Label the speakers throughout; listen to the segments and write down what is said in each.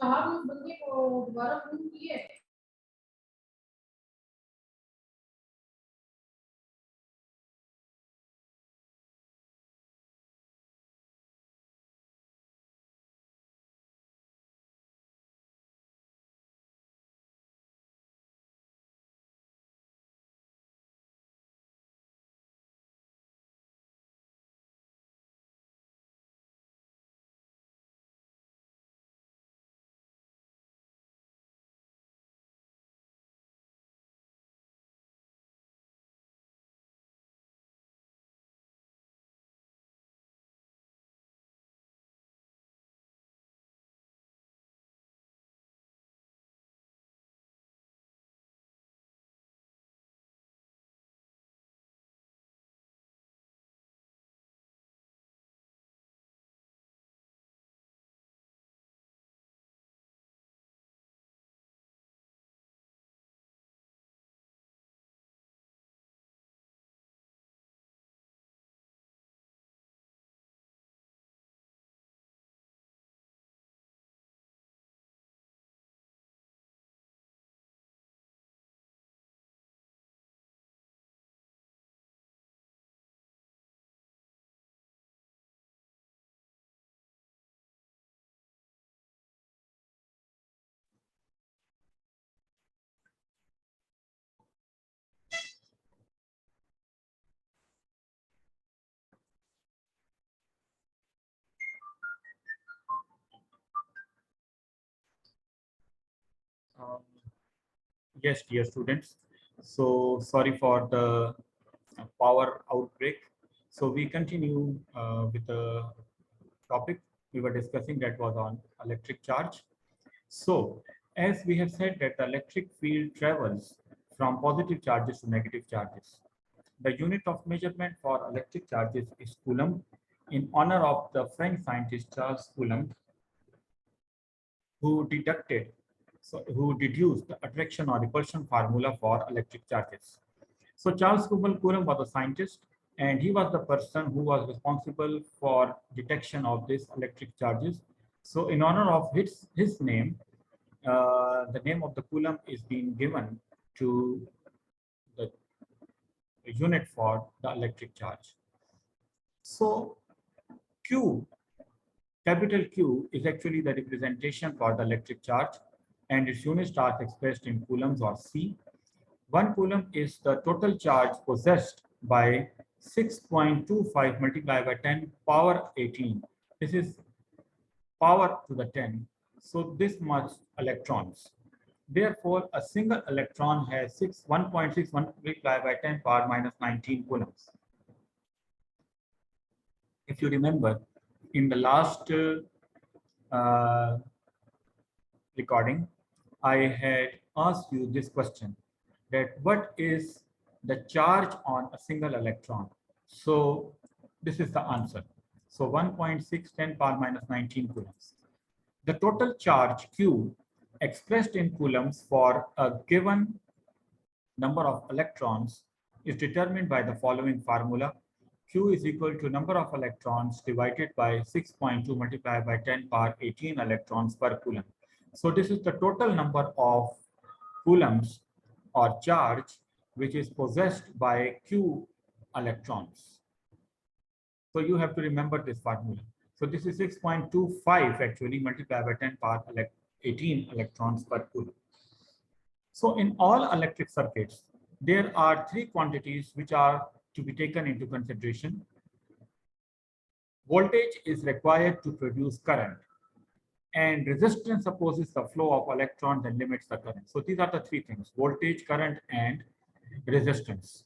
Speaker 1: साहब ने उस बंदे को दोबारा फोन किए।
Speaker 2: Um, yes, dear students. So sorry for the power outbreak. So we continue with the topic we were discussing, that was on electric charge. So as we have said that the electric field travels from positive charges to negative charges. The unit of measurement for electric charges is Coulomb, in honor of the French scientist Charles Coulomb, who who deduced the attraction or repulsion formula for electric charges. So Charles Coulomb was a scientist, and he was the person who was responsible for detection of these electric charges. So in honor of his name, the name of the Coulomb is being given to the unit for the electric charge. So Q, capital Q, is actually the representation for the electric charge, and its units are expressed in coulombs or C. 1 coulomb is the total charge possessed by 6.25 multiplied by 10 power 18. This is power to the 10. So this much electrons. Therefore, a single electron has 1.6 multiplied by 10 power minus 19 coulombs. If you remember, in the last recording, I had asked you this question, that what is the charge on a single electron? So this is the answer. So 1.610 power minus 19 coulombs. The total charge Q expressed in coulombs for a given number of electrons is determined by the following formula. Q is equal to number of electrons divided by 6.2 multiplied by 10 power 18 electrons per coulomb. So this is the total number of coulombs or charge which is possessed by Q electrons. So you have to remember this formula. So this is 6.25 actually multiplied by 10 power 18 electrons per coulomb. So in all electric circuits, there are three quantities which are to be taken into consideration. Voltage is required to produce current, and resistance opposes the flow of electrons and limits the current. So these are the three things: voltage, current, and resistance.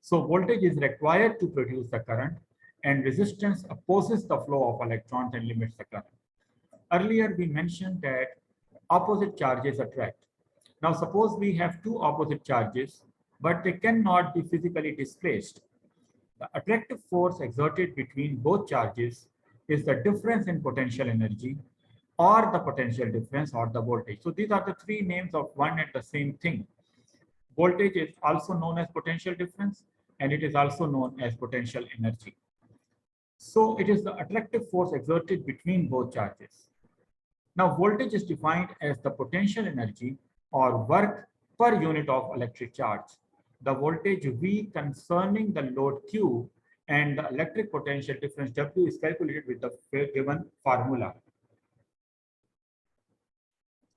Speaker 2: So voltage is required to produce the current, and resistance opposes the flow of electrons and limits the current. Earlier we mentioned that opposite charges attract. Now suppose we have two opposite charges, but they cannot be physically displaced. The attractive force exerted between both charges is the difference in potential energy, or the potential difference, or the voltage. So these are the three names of one and the same thing. Voltage is also known as potential difference, and it is also known as potential energy. So it is the attractive force exerted between both charges. Now, voltage is defined as the potential energy or work per unit of electric charge. The voltage V concerning the load Q and the electric potential difference W is calculated with the given formula.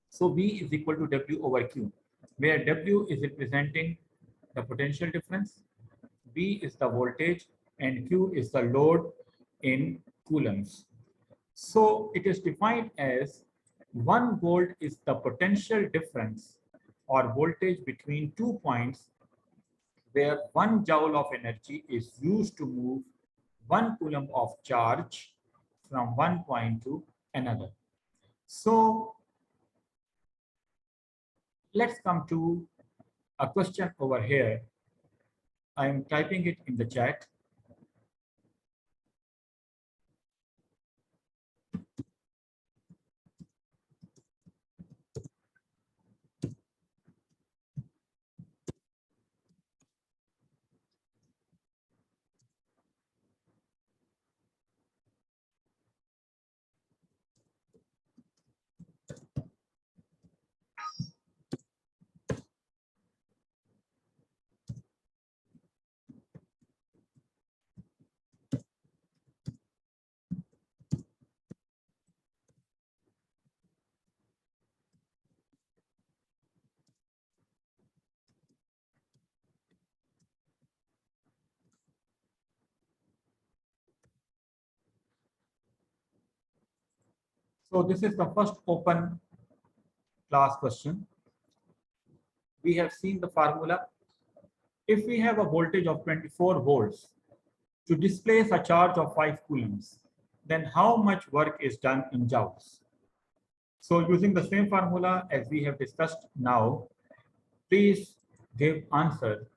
Speaker 2: So V is equal to W over Q, where W is representing the potential difference, V is the voltage, and Q is the load in coulombs. So it is defined as 1 volt is the potential difference or voltage between 2 points where 1 joule of energy is used to move 1 coulomb of charge from one point to another. So let's come to a question over here. I am typing it in the chat. So this is the first open class question. We have seen the formula. If we have a voltage of 24 volts to displace a charge of 5 coulombs, then how much work is done in joules? So using the same formula as we have discussed now, please give answer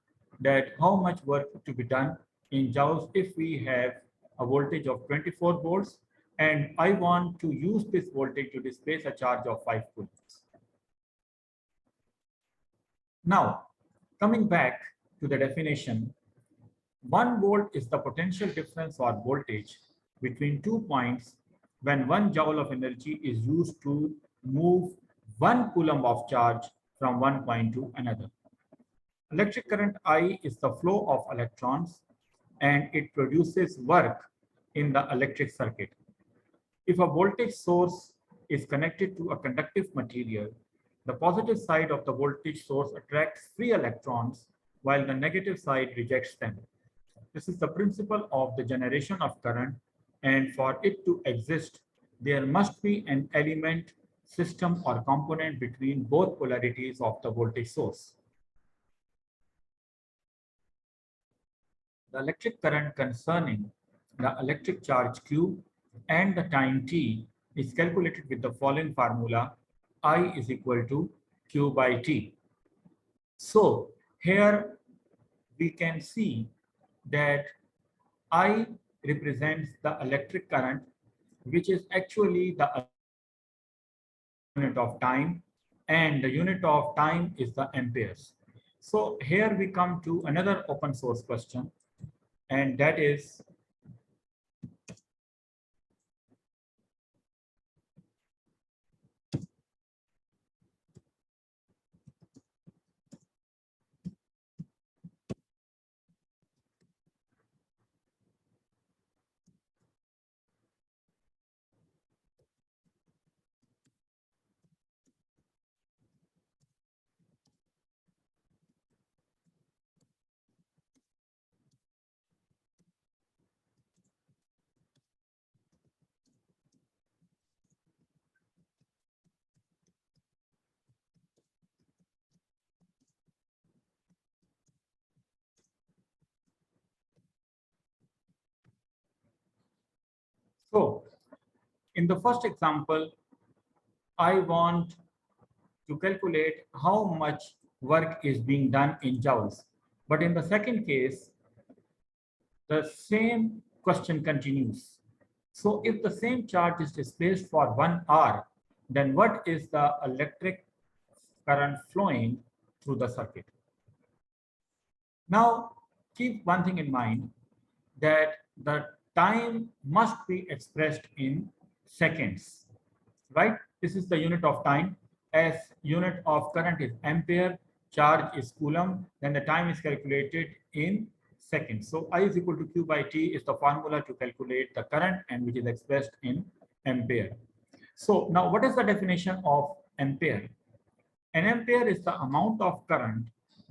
Speaker 2: that how much work to be done in joules if we have a voltage of 24 volts and I want to use this voltage to displace a charge of 5 coulombs. Now, coming back to the definition, 1 volt is the potential difference or voltage between 2 points when 1 joule of energy is used to move 1 coulomb of charge from one point to another. Electric current I is the flow of electrons and it produces work in the electric circuit. If a voltage source is connected to a conductive material, the positive side of the voltage source attracts free electrons while the negative side rejects them. This is the principle of the generation of current, and for it to exist, there must be an element, system, or component between both polarities of the voltage source. The electric current concerning the electric charge Q and the time t is calculated with the following formula: I is equal to Q by T. So here we can see that I represents the electric current, which is actually the unit of time, and the unit of time is the amperes. So here we come to another open source question, and that is so in the first example, I want to calculate how much work is being done in joules. But in the second case, the same question continues. So if the same charge is displaced for 1 hour, then what is the electric current flowing through the circuit? Now, keep one thing in mind, that the time must be expressed in seconds, right? This is the unit of time. As unit of current is ampere, charge is coulomb, then the time is calculated in seconds. So I is equal to Q by T is the formula to calculate the current and which is expressed in ampere. So now what is the definition of ampere? An ampere is the amount of current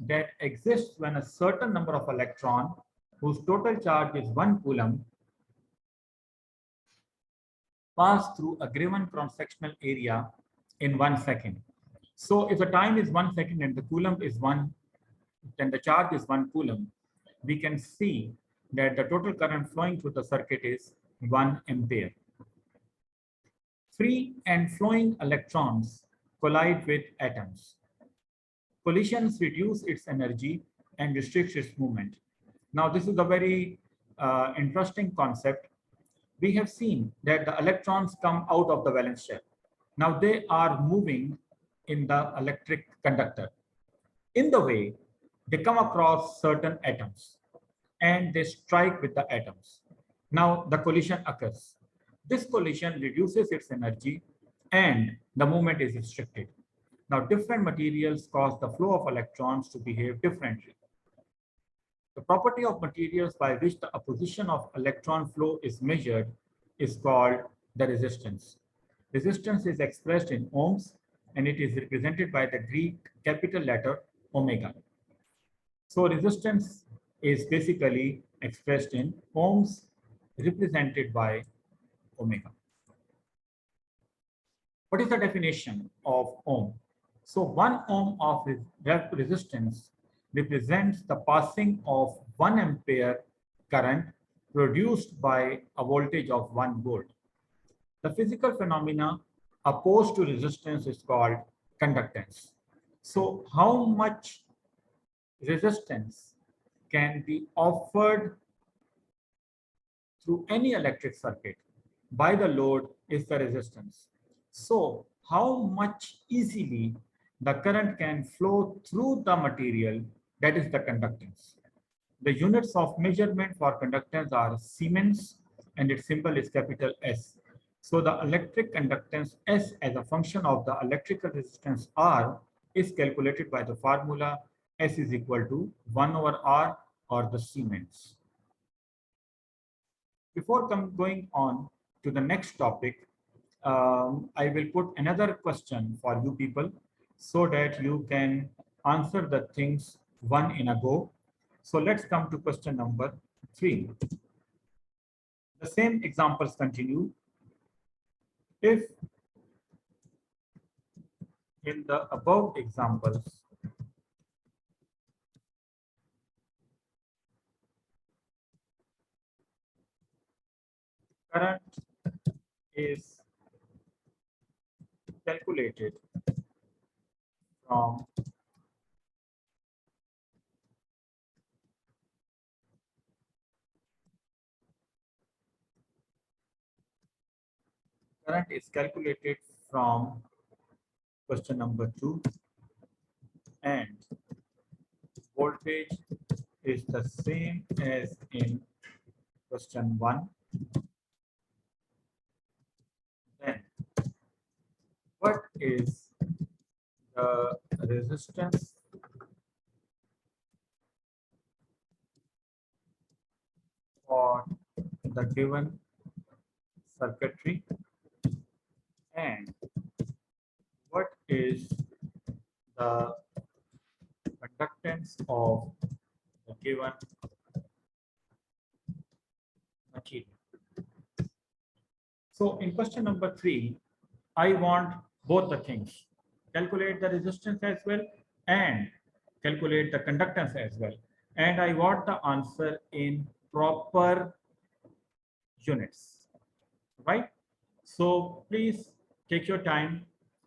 Speaker 2: that exists when a certain number of electrons whose total charge is 1 coulomb pass through a given cross-sectional area in 1 second. So if the time is 1 second and the coulomb is 1, then the charge is 1 coulomb, we can see that the total current flowing through the circuit is 1 ampere. Free and flowing electrons collide with atoms. Collisions reduce its energy and restricts its movement. Now, this is a very interesting concept. We have seen that the electrons come out of the valence shell. Now they are moving in the electric conductor. In the way, they come across certain atoms and they strike with the atoms. Now the collision occurs. This collision reduces its energy and the movement is restricted. Now different materials cause the flow of electrons to behave differently. The property of materials by which the opposition of electron flow is measured is called the resistance. Resistance is expressed in ohms and it is represented by the Greek capital letter omega. So resistance is basically expressed in ohms represented by omega. What is the definition of ohm? So 1 ohm of resistance represents the passing of 1 ampere current produced by a voltage of 1 volt. The physical phenomena opposed to resistance is called conductance. So how much resistance can be offered through any electric circuit by the load is the resistance. So how much easily the current can flow through the material, that is the conductance. The units of measurement for conductance are Siemens and its symbol is capital S. So the electric conductance S as a function of the electrical resistance R is calculated by the formula S is equal to 1 over R or the Siemens. Before going on to the next topic, I will put another question for you people so that you can answer the things one in a go. So let's come to question number 3. The same examples continue. If in the above examples, current is calculated from question number 2 and voltage is the same as in question 1, then what is the resistance for the given circuitry and what is the conductance of the given material. So in question number 3, I want both the things. Calculate the resistance as well and calculate the conductance as well. And I want the answer in proper units, right? So please take your time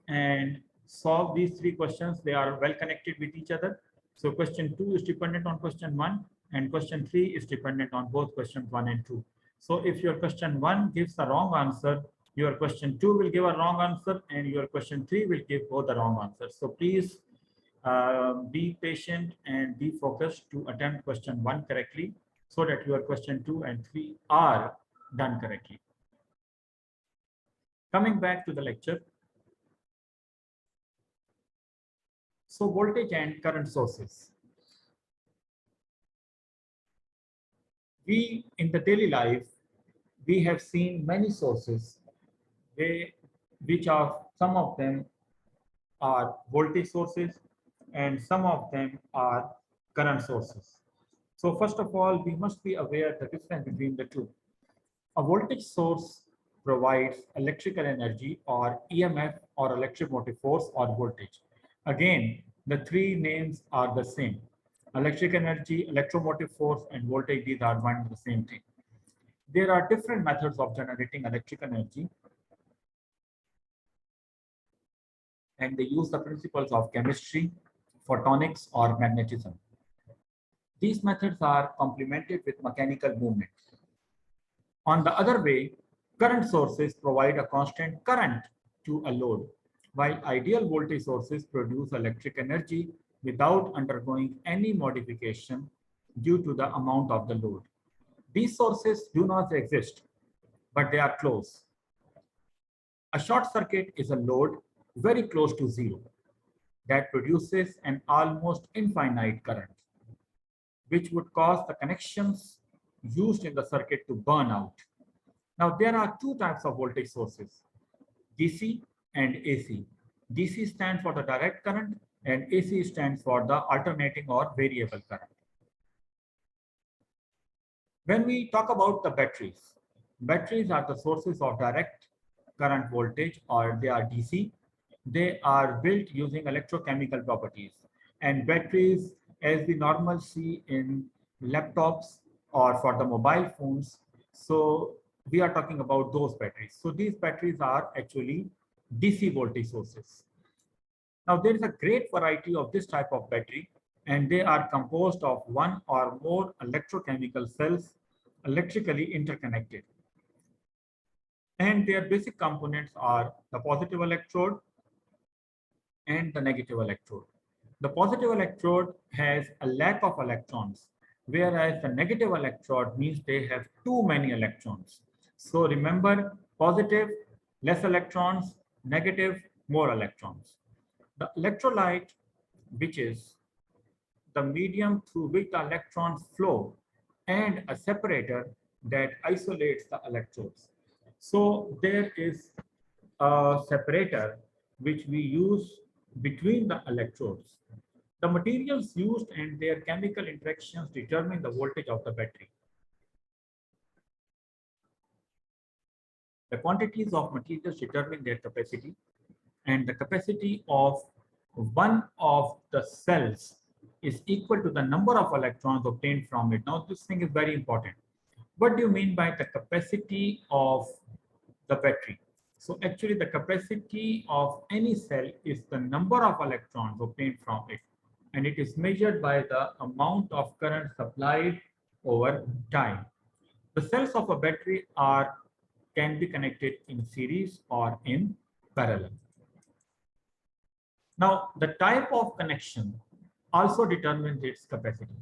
Speaker 2: and solve these 3 questions. They are well connected with each other. So question 2 is dependent on question 1 and question 3 is dependent on both questions 1 and 2. So if your question 1 gives the wrong answer, your question 2 will give a wrong answer and your question 3 will give both the wrong answers. So please be patient and be focused to attempt question 1 correctly so that your question 2 and 3 are done correctly. Coming back to the lecture, So voltage and current sources. We, in the daily life, we have seen many sources, which are, some of them are voltage sources and some of them are current sources. So first of all, we must be aware the difference between the two. A voltage source provides electrical energy or EMF or electromotive force or voltage. Again, the three names are the same. Electric energy, electromotive force, and voltage, these are one and the same thing. There are different methods of generating electric energy, and they use the principles of chemistry, photonics, or magnetism. These methods are complemented with mechanical movement. On the other way, current sources provide a constant current to a load, while ideal voltage sources produce electric energy without undergoing any modification due to the amount of the load. These sources do not exist, but they are close. A short circuit is a load very close to zero that produces an almost infinite current, which would cause the connections used in the circuit to burn out. Now, there are two types of voltage sources, DC and AC. DC stands for the direct current and AC stands for the alternating or variable current. When we talk about the batteries, batteries are the sources of direct current voltage, or they are DC. They are built using electrochemical properties. And batteries, as we normally see in laptops or for the mobile phones, so we are talking about those batteries. So these batteries are actually DC voltage sources. Now there is a great variety of this type of battery, and they are composed of one or more electrochemical cells electrically interconnected. And their basic components are the positive electrode and the negative electrode. The positive electrode has a lack of electrons, whereas the negative electrode means they have too many electrons. So remember, positive, less electrons, negative, more electrons. The electrolyte, which is the medium through which the electrons flow, and a separator that isolates the electrodes. So there is a separator which we use between the electrodes. The materials used and their chemical interactions determine the voltage of the battery. The quantities of materials determine their capacity, and the capacity of one of the cells is equal to the number of electrons obtained from it. Now, this thing is very important. What do you mean by the capacity of the battery? So actually the capacity of any cell is the number of electrons obtained from it, and it is measured by the amount of current supplied over time. The cells of a battery can be connected in series or in parallel. Now, the type of connection also determines its capacity.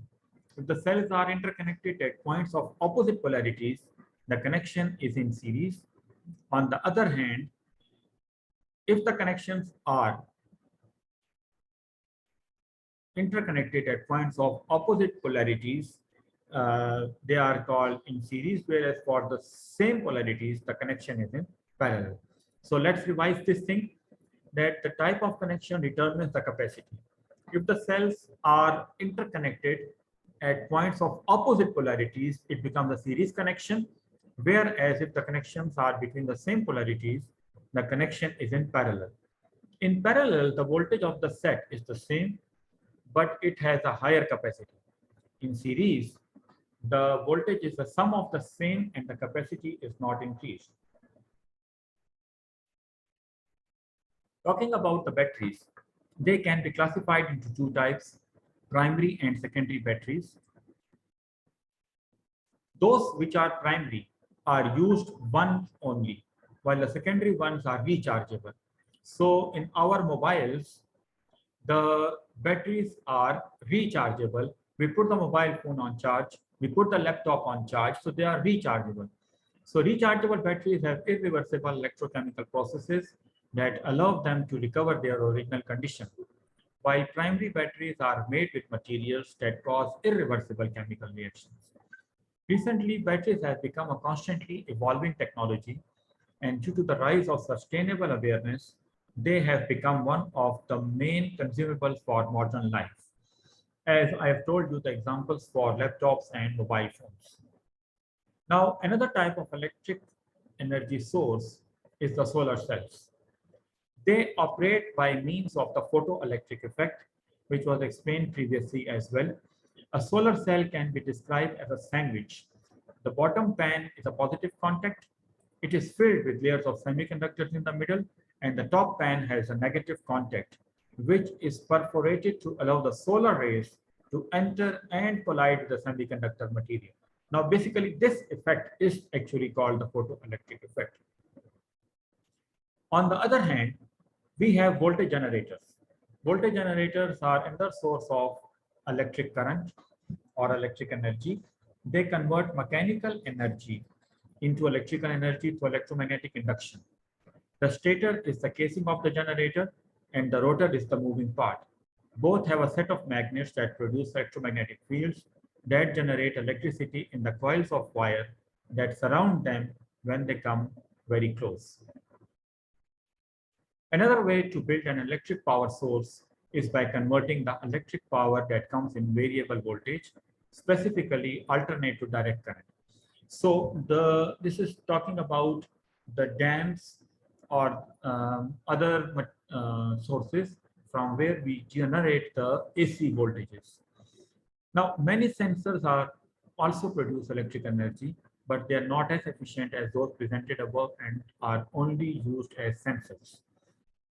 Speaker 2: If the cells are interconnected at points of opposite polarities, the connection is in series. On the other hand, if the connections are interconnected at points of opposite polarities, they are called in series, whereas for the same polarities, the connection is in parallel. So let's revise this thing, that the type of connection determines the capacity. If the cells are interconnected at points of opposite polarities, it becomes a series connection, whereas if the connections are between the same polarities, the connection is in parallel. In parallel, the voltage of the set is the same, but it has a higher capacity. In series, the voltage is the sum of the same and the capacity is not increased. Talking about the batteries, they can be classified into two types, primary and secondary batteries. Those which are primary are used once only, while the secondary ones are rechargeable. So in our mobiles, the batteries are rechargeable. We put the mobile phone on charge, we put the laptop on charge, so they are rechargeable. So rechargeable batteries have irreversible electrochemical processes that allow them to recover their original condition. while primary batteries are made with materials that cause irreversible chemical reactions. Recently, batteries have become a constantly evolving technology, and due to the rise of sustainable awareness, they have become one of the main consumables for modern life. As I have told you the examples for laptops and mobile phones. Now, another type of electric energy source is the solar cells. They operate by means of the photoelectric effect, which was explained previously as well. A solar cell can be described as a sandwich. The bottom pan is a positive contact. It is filled with layers of semiconductors in the middle, and the top pan has a negative contact, which is perforated to allow the solar rays to enter and collide with the semiconductor material. Now, basically, this effect is actually called the photoelectric effect. On the other hand, we have voltage generators. Voltage generators are another source of electric current or electric energy. They convert mechanical energy into electrical energy through electromagnetic induction. The stator is the casing of the generator and the rotor is the moving part. Both have a set of magnets that produce electromagnetic fields that generate electricity in the coils of wire that surround them when they come very close. Another way to build an electric power source is by converting the electric power that comes in variable voltage, specifically alternate to direct current. So this is talking about the dams or other sources from where we generate the AC voltages. Now, many sensors are also produce electric energy, but they are not as efficient as those presented above and are only used as sensors.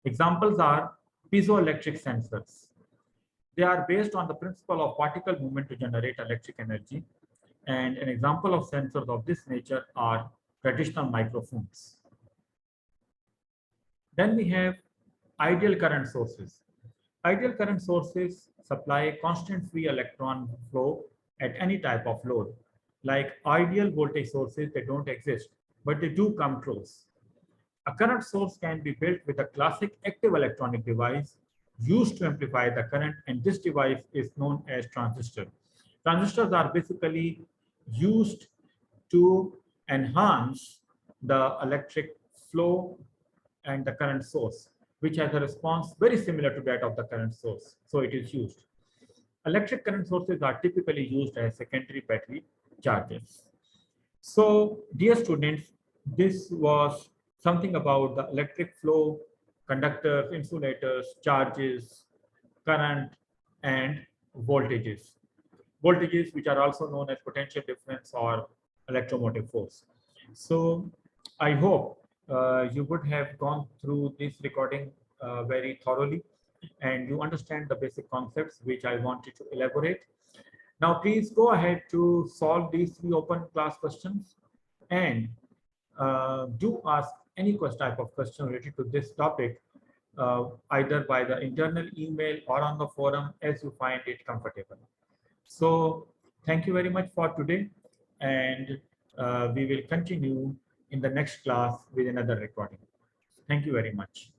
Speaker 2: Examples are piezoelectric sensors. They are based on the principle of particle movement to generate electric energy. And an example of sensors of this nature are traditional microphones. Then we have ideal current sources. Ideal current sources supply constant free electron flow at any type of load. Like ideal voltage sources, they don't exist, but they do come close. A current source can be built with a classic active electronic device used to amplify the current, and this device is known as transistor. Transistors are basically used to enhance the electric flow and the current source, which has a response very similar to that of the current source. So it is used. Electric current sources are typically used as secondary battery chargers. So, dear students, this was something about the electric flow, conductors, insulators, charges, current, and voltages. Voltages, which are also known as potential difference or electromotive force. So, I hope you would have gone through this recording very thoroughly and you understand the basic concepts which I wanted to elaborate. Now, please go ahead to solve these three open class questions and do ask any type of question related to this topic, either by the internal email or on the forum as you find it comfortable. So, thank you very much for today, and we will continue in the next class with another recording. Thank you very much.